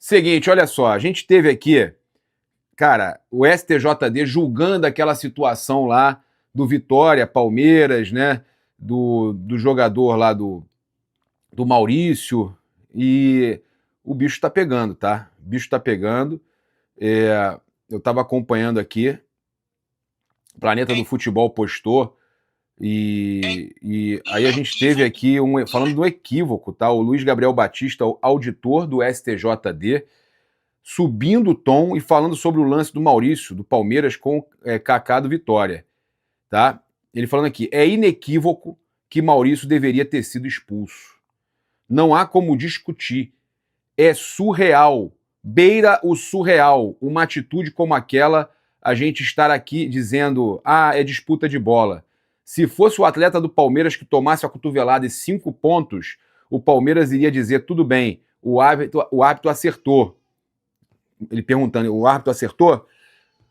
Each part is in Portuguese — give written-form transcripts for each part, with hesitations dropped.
Seguinte, olha só, a gente teve aqui, cara, o STJD julgando aquela situação lá do Vitória, Palmeiras, né? Do jogador lá do Maurício, e o bicho tá pegando, tá? O bicho tá pegando. Eu tava acompanhando aqui, o Planeta do Futebol postou, e aí a gente teve aqui, falando do equívoco, tá? O Luiz Gabriel Batista, o auditor do STJD, subindo o tom e falando sobre o lance do Maurício, do Palmeiras, com Kaká do Vitória, tá? Ele falando aqui, é inequívoco que Maurício deveria ter sido expulso. Não há como discutir. É surreal. Beira o surreal. Uma atitude como aquela, a gente estar aqui dizendo, é disputa de bola. Se fosse o atleta do Palmeiras que tomasse a cotovelada e 5 pontos, o Palmeiras iria dizer, tudo bem, o árbitro acertou. Ele perguntando, o árbitro acertou?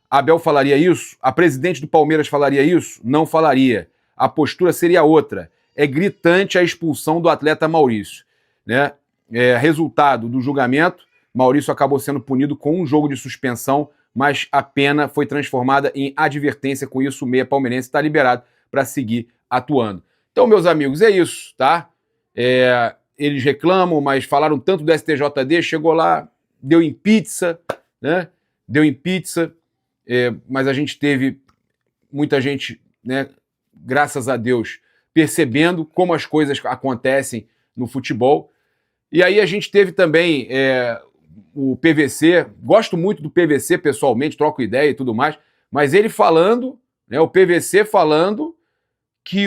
Abel falaria isso? A presidente do Palmeiras falaria isso? Não falaria. A postura seria outra. É gritante a expulsão do atleta Maurício, né? Resultado do julgamento, Maurício acabou sendo punido com um jogo de suspensão, mas a pena foi transformada em advertência. Com isso, o meia palmeirense está liberado para seguir atuando. Então, meus amigos, é isso, tá? Eles reclamam, mas falaram tanto do STJD, chegou lá, deu em pizza, né? Deu em pizza, mas a gente teve muita gente, né, graças a Deus, percebendo como as coisas acontecem no futebol. E aí a gente teve também o PVC, gosto muito do PVC pessoalmente, troco ideia e tudo mais, mas ele falando, né, o PVC falando que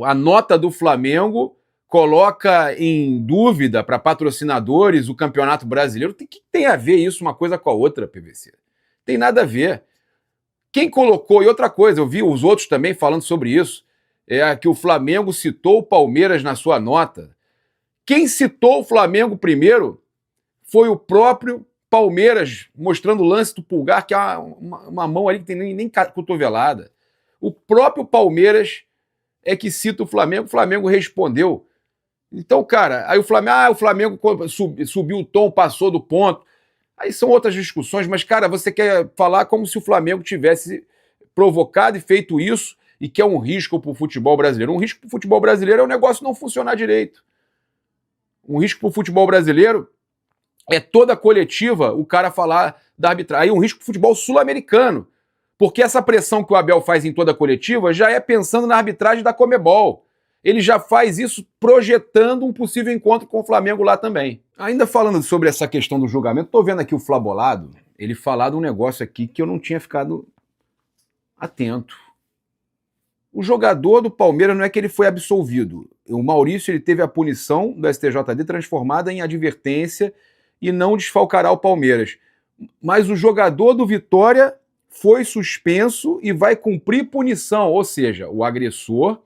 a nota do Flamengo coloca em dúvida para patrocinadores o Campeonato Brasileiro. O que tem a ver isso uma coisa com a outra, PVC? Tem nada a ver. Quem colocou, e outra coisa, eu vi os outros também falando sobre isso, que o Flamengo citou o Palmeiras na sua nota. Quem citou o Flamengo primeiro foi o próprio Palmeiras, mostrando o lance do Pulgar, que há uma mão ali que tem nem cotovelada. O próprio Palmeiras é que cita o Flamengo respondeu. Então, cara, aí o Flamengo subiu o tom, passou do ponto. Aí são outras discussões, mas, cara, você quer falar como se o Flamengo tivesse provocado e feito isso e que é um risco para o futebol brasileiro. Um risco para o futebol brasileiro é o negócio não funcionar direito. Um risco para o futebol brasileiro é toda a coletiva o cara falar da arbitragem. Aí um risco para o futebol sul-americano, porque essa pressão que o Abel faz em toda a coletiva já é pensando na arbitragem da Conmebol. Ele já faz isso projetando um possível encontro com o Flamengo lá também. Ainda falando sobre essa questão do julgamento, tô vendo aqui o Flabolado, ele falar de um negócio aqui que eu não tinha ficado atento. O jogador do Palmeiras não é que ele foi absolvido. O Maurício ele teve a punição do STJD transformada em advertência e não desfalcará o Palmeiras. Mas o jogador do Vitória foi suspenso e vai cumprir punição, ou seja, o agressor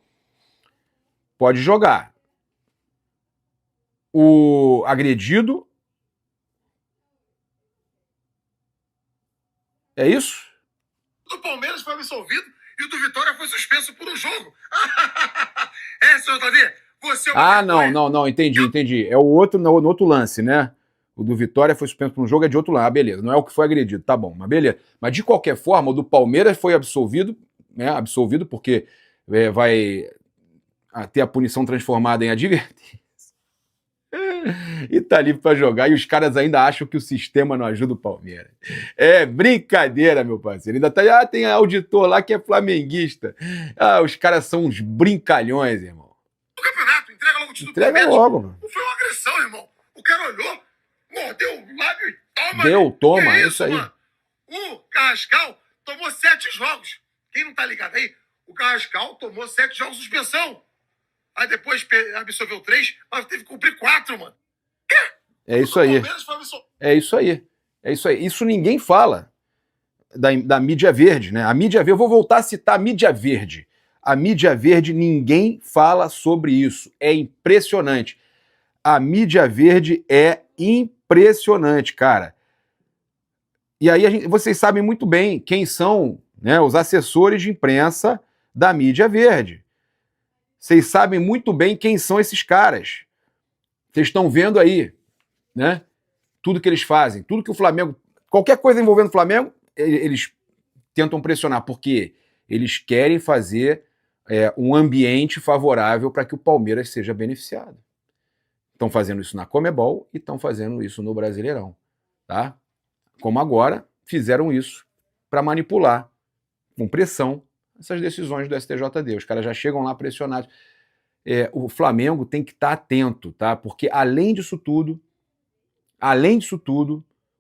pode jogar. O agredido... É isso? O Palmeiras foi absolvido e o do Vitória foi suspenso por um jogo. Senhor Davi, você... Não, entendi. É o outro, no outro lance, né? O do Vitória foi suspenso por um jogo, é de outro lance. Beleza, não é o que foi agredido, tá bom, mas beleza. Mas de qualquer forma, o do Palmeiras foi absolvido, né? Absolvido porque vai ter a punição transformada em advertência. E tá livre pra jogar, e os caras ainda acham que o sistema não ajuda o Palmeiras. É brincadeira, meu parceiro. Ainda tá, tem auditor lá que é flamenguista. Os caras são uns brincalhões, irmão. O campeonato, entrega logo o título. Entrega logo, mano. Não foi uma agressão, irmão. O cara olhou, mordeu o lábio e toma, é isso aí. Mano? O Carrascal tomou 7 jogos. Quem não tá ligado aí? O Carrascal tomou 7 jogos de suspensão. Aí depois absolveu 3, mas teve que cumprir 4, mano. É isso aí. É isso aí. Isso ninguém fala da mídia verde, né? A mídia verde, eu vou voltar a citar a mídia verde. A mídia verde, ninguém fala sobre isso. É impressionante. A mídia verde é impressionante, cara. E aí vocês sabem muito bem quem são, né, os assessores de imprensa da mídia verde. Vocês sabem muito bem quem são esses caras. Vocês estão vendo aí, né? tudo que eles fazem, tudo que o Flamengo... Qualquer coisa envolvendo o Flamengo, eles tentam pressionar, porque eles querem fazer um ambiente favorável para que o Palmeiras seja beneficiado. Estão fazendo isso na Conmebol e estão fazendo isso no Brasileirão. Tá? Como agora, fizeram isso para manipular, com pressão, essas decisões do STJD. Os caras já chegam lá pressionados. O Flamengo tem que estar atento, tá? Porque além disso tudo,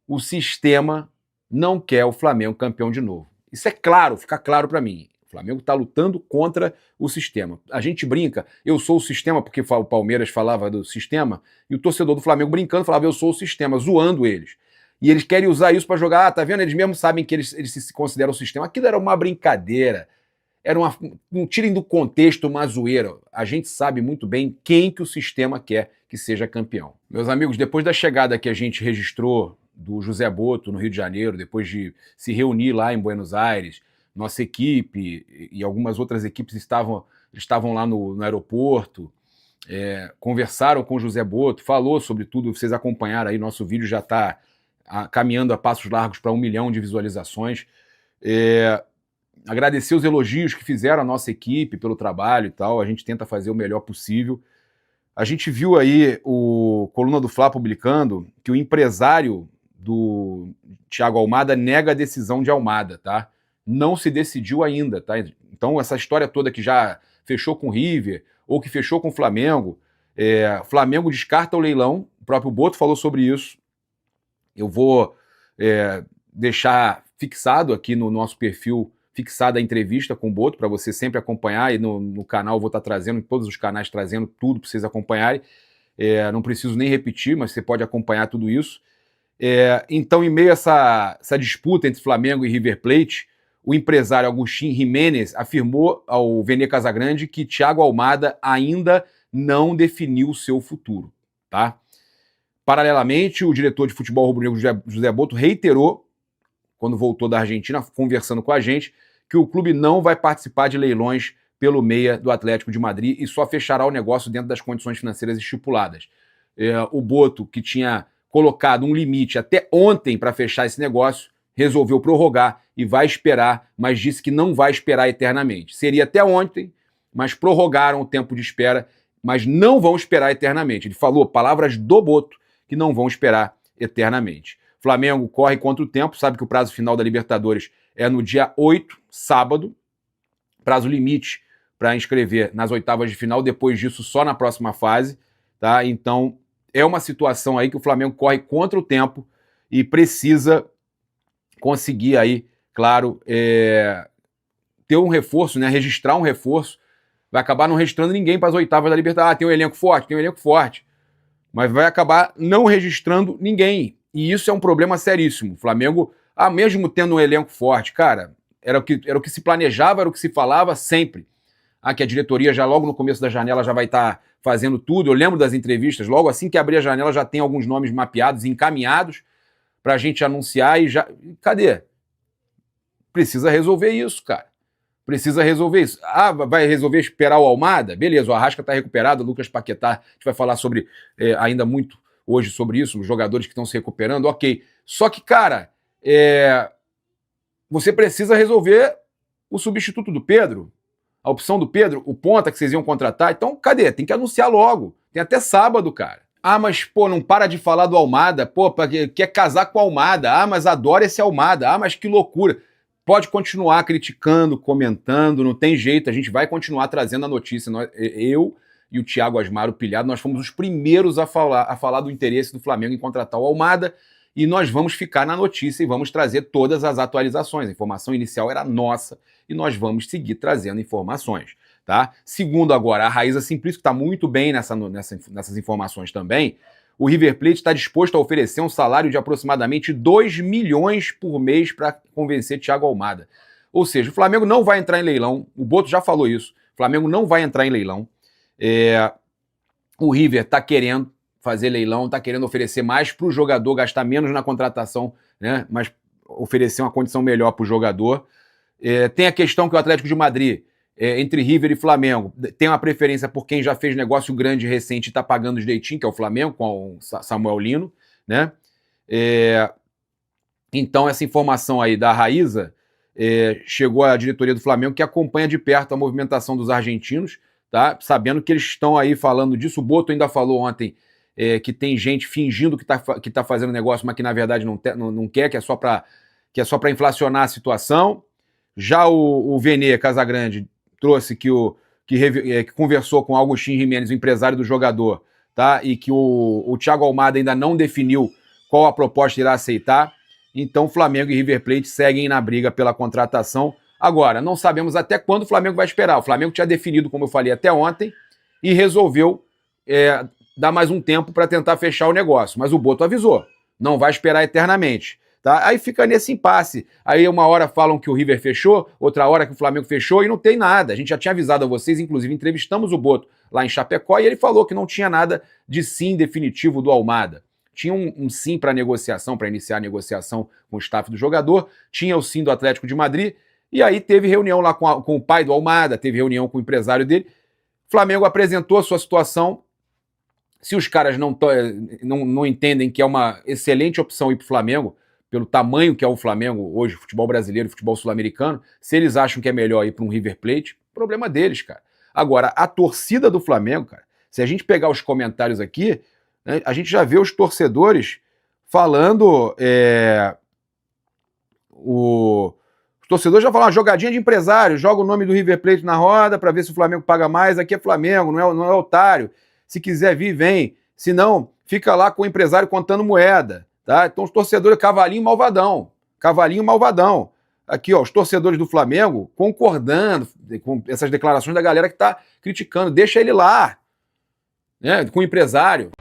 o sistema não quer o Flamengo campeão de novo. Isso é claro, fica claro para mim. O Flamengo está lutando contra o sistema. A gente brinca, eu sou o sistema, porque o Palmeiras falava do sistema, e o torcedor do Flamengo brincando falava, eu sou o sistema, zoando eles. E eles querem usar isso para jogar, tá vendo? Eles mesmos sabem que eles se consideram o sistema. Aquilo era uma brincadeira, não tirem do contexto uma zoeira. A gente sabe muito bem quem que o sistema quer que seja campeão. Meus amigos, depois da chegada que a gente registrou do José Botto no Rio de Janeiro, depois de se reunir lá em Buenos Aires, nossa equipe e algumas outras equipes estavam lá no aeroporto, conversaram com o José Botto, falou sobre tudo, vocês acompanharam aí, nosso vídeo já está caminhando a passos largos para 1 milhão de visualizações. Agradecer os elogios que fizeram a nossa equipe pelo trabalho e tal, a gente tenta fazer o melhor possível. A gente viu aí o Coluna do Fla publicando que o empresário do Thiago Almada nega a decisão de Almada, tá? Não se decidiu ainda, tá? Então essa história toda que já fechou com o River ou que fechou com o Flamengo, Flamengo descarta o leilão, o próprio Botto falou sobre isso. Eu vou deixar fixado aqui no nosso perfil, fixada a entrevista com o Botto, para você sempre acompanhar, e no canal eu vou estar trazendo, em todos os canais trazendo tudo para vocês acompanharem. Não preciso nem repetir, mas você pode acompanhar tudo isso. Então, em meio a essa disputa entre Flamengo e River Plate, o empresário Agustín Jiménez afirmou ao Vene Casagrande que Thiago Almada ainda não definiu o seu futuro, tá? Paralelamente, o diretor de futebol rubro-negro José Botto reiterou, quando voltou da Argentina, conversando com a gente, que o clube não vai participar de leilões pelo meia do Atlético de Madrid e só fechará o negócio dentro das condições financeiras estipuladas. O Botto, que tinha colocado um limite até ontem para fechar esse negócio, resolveu prorrogar e vai esperar, mas disse que não vai esperar eternamente. Seria até ontem, mas prorrogaram o tempo de espera, mas não vão esperar eternamente. Ele falou, palavras do Botto, que não vão esperar eternamente. Flamengo corre contra o tempo, sabe que o prazo final da Libertadores é no dia 8, sábado, prazo limite para inscrever nas oitavas de final, depois disso só na próxima fase, tá? Então é uma situação aí que o Flamengo corre contra o tempo e precisa conseguir aí, claro, ter um reforço, né? Registrar um reforço. Vai acabar não registrando ninguém para as oitavas da Libertadores. Tem um elenco forte, mas vai acabar não registrando ninguém. E isso é um problema seríssimo. O Flamengo, mesmo tendo um elenco forte, cara, era o que se planejava, era o que se falava sempre. Que a diretoria já logo no começo da janela já vai estar fazendo tudo. Eu lembro das entrevistas, logo assim que abrir a janela já tem alguns nomes mapeados e encaminhados para a gente anunciar e já... Cadê? Precisa resolver isso, cara. Precisa resolver isso. Vai resolver esperar o Almada? Beleza, o Arrasca está recuperado, o Lucas Paquetá, a gente vai falar sobre ainda muito hoje sobre isso, os jogadores que estão se recuperando, ok. Só que, cara, você precisa resolver o substituto do Pedro, a opção do Pedro, o ponta que vocês iam contratar. Então, cadê? Tem que anunciar logo. Tem até sábado, cara. Mas, pô, não para de falar do Almada. Pô, quer casar com o Almada. Mas adora esse Almada. Mas que loucura. Pode continuar criticando, comentando, não tem jeito. A gente vai continuar trazendo a notícia. Eu e o Thiago Asmar, o pilhado, nós fomos os primeiros a falar do interesse do Flamengo em contratar o Almada. E nós vamos ficar na notícia e vamos trazer todas as atualizações. A informação inicial era nossa e nós vamos seguir trazendo informações, tá? Segundo agora, a Raíza Simplício, que está muito bem nessas informações também, o River Plate está disposto a oferecer um salário de aproximadamente 2 milhões por mês para convencer Thiago Almada. Ou seja, o Flamengo não vai entrar em leilão, o Botto já falou isso, o Flamengo não vai entrar em leilão, o River está querendo fazer leilão, está querendo oferecer mais para o jogador, gastar menos na contratação, né? Mas oferecer uma condição melhor para o jogador. Tem a questão que o Atlético de Madrid, entre River e Flamengo, tem uma preferência por quem já fez negócio grande recente e está pagando direitinho, que é o Flamengo, com o Samuel Lino, né? Então, essa informação aí da Raíza chegou à diretoria do Flamengo, que acompanha de perto a movimentação dos argentinos, tá? Sabendo que eles estão aí falando disso. O Boto ainda falou ontem que tem gente fingindo que tá fazendo negócio, mas que na verdade não quer, que é só para inflacionar a situação. Já o Vene Casagrande trouxe que conversou com Agustín Giménez, o empresário do jogador, tá? E que o Thiago Almada ainda não definiu qual a proposta irá aceitar. Então, Flamengo e River Plate seguem na briga pela contratação. Agora, não sabemos até quando o Flamengo vai esperar. O Flamengo tinha definido, como eu falei, até ontem e resolveu dar mais um tempo para tentar fechar o negócio. Mas o Boto avisou, não vai esperar eternamente. Tá? Aí fica nesse impasse. Aí uma hora falam que o River fechou, outra hora que o Flamengo fechou e não tem nada. A gente já tinha avisado a vocês, inclusive entrevistamos o Boto lá em Chapecó e ele falou que não tinha nada de sim definitivo do Almada. Tinha um sim para negociação, para iniciar a negociação com o staff do jogador, tinha o sim do Atlético de Madrid, e aí teve reunião lá com o pai do Almada, teve reunião com o empresário dele. O Flamengo apresentou a sua situação. Se os caras não entendem que é uma excelente opção ir para o Flamengo, pelo tamanho que é o Flamengo hoje, futebol brasileiro, futebol sul-americano, se eles acham que é melhor ir para um River Plate, problema deles, cara. Agora, a torcida do Flamengo, cara, se a gente pegar os comentários aqui, né, a gente já vê os torcedores falando, os torcedores já falam, jogadinha de empresário, joga o nome do River Plate na roda para ver se o Flamengo paga mais, aqui é Flamengo, não é otário, se quiser vir, vem, se não, fica lá com o empresário contando moeda. Tá? Então os torcedores, cavalinho malvadão. Aqui, ó, os torcedores do Flamengo concordando com essas declarações da galera que tá criticando. Deixa ele lá, né, com o empresário.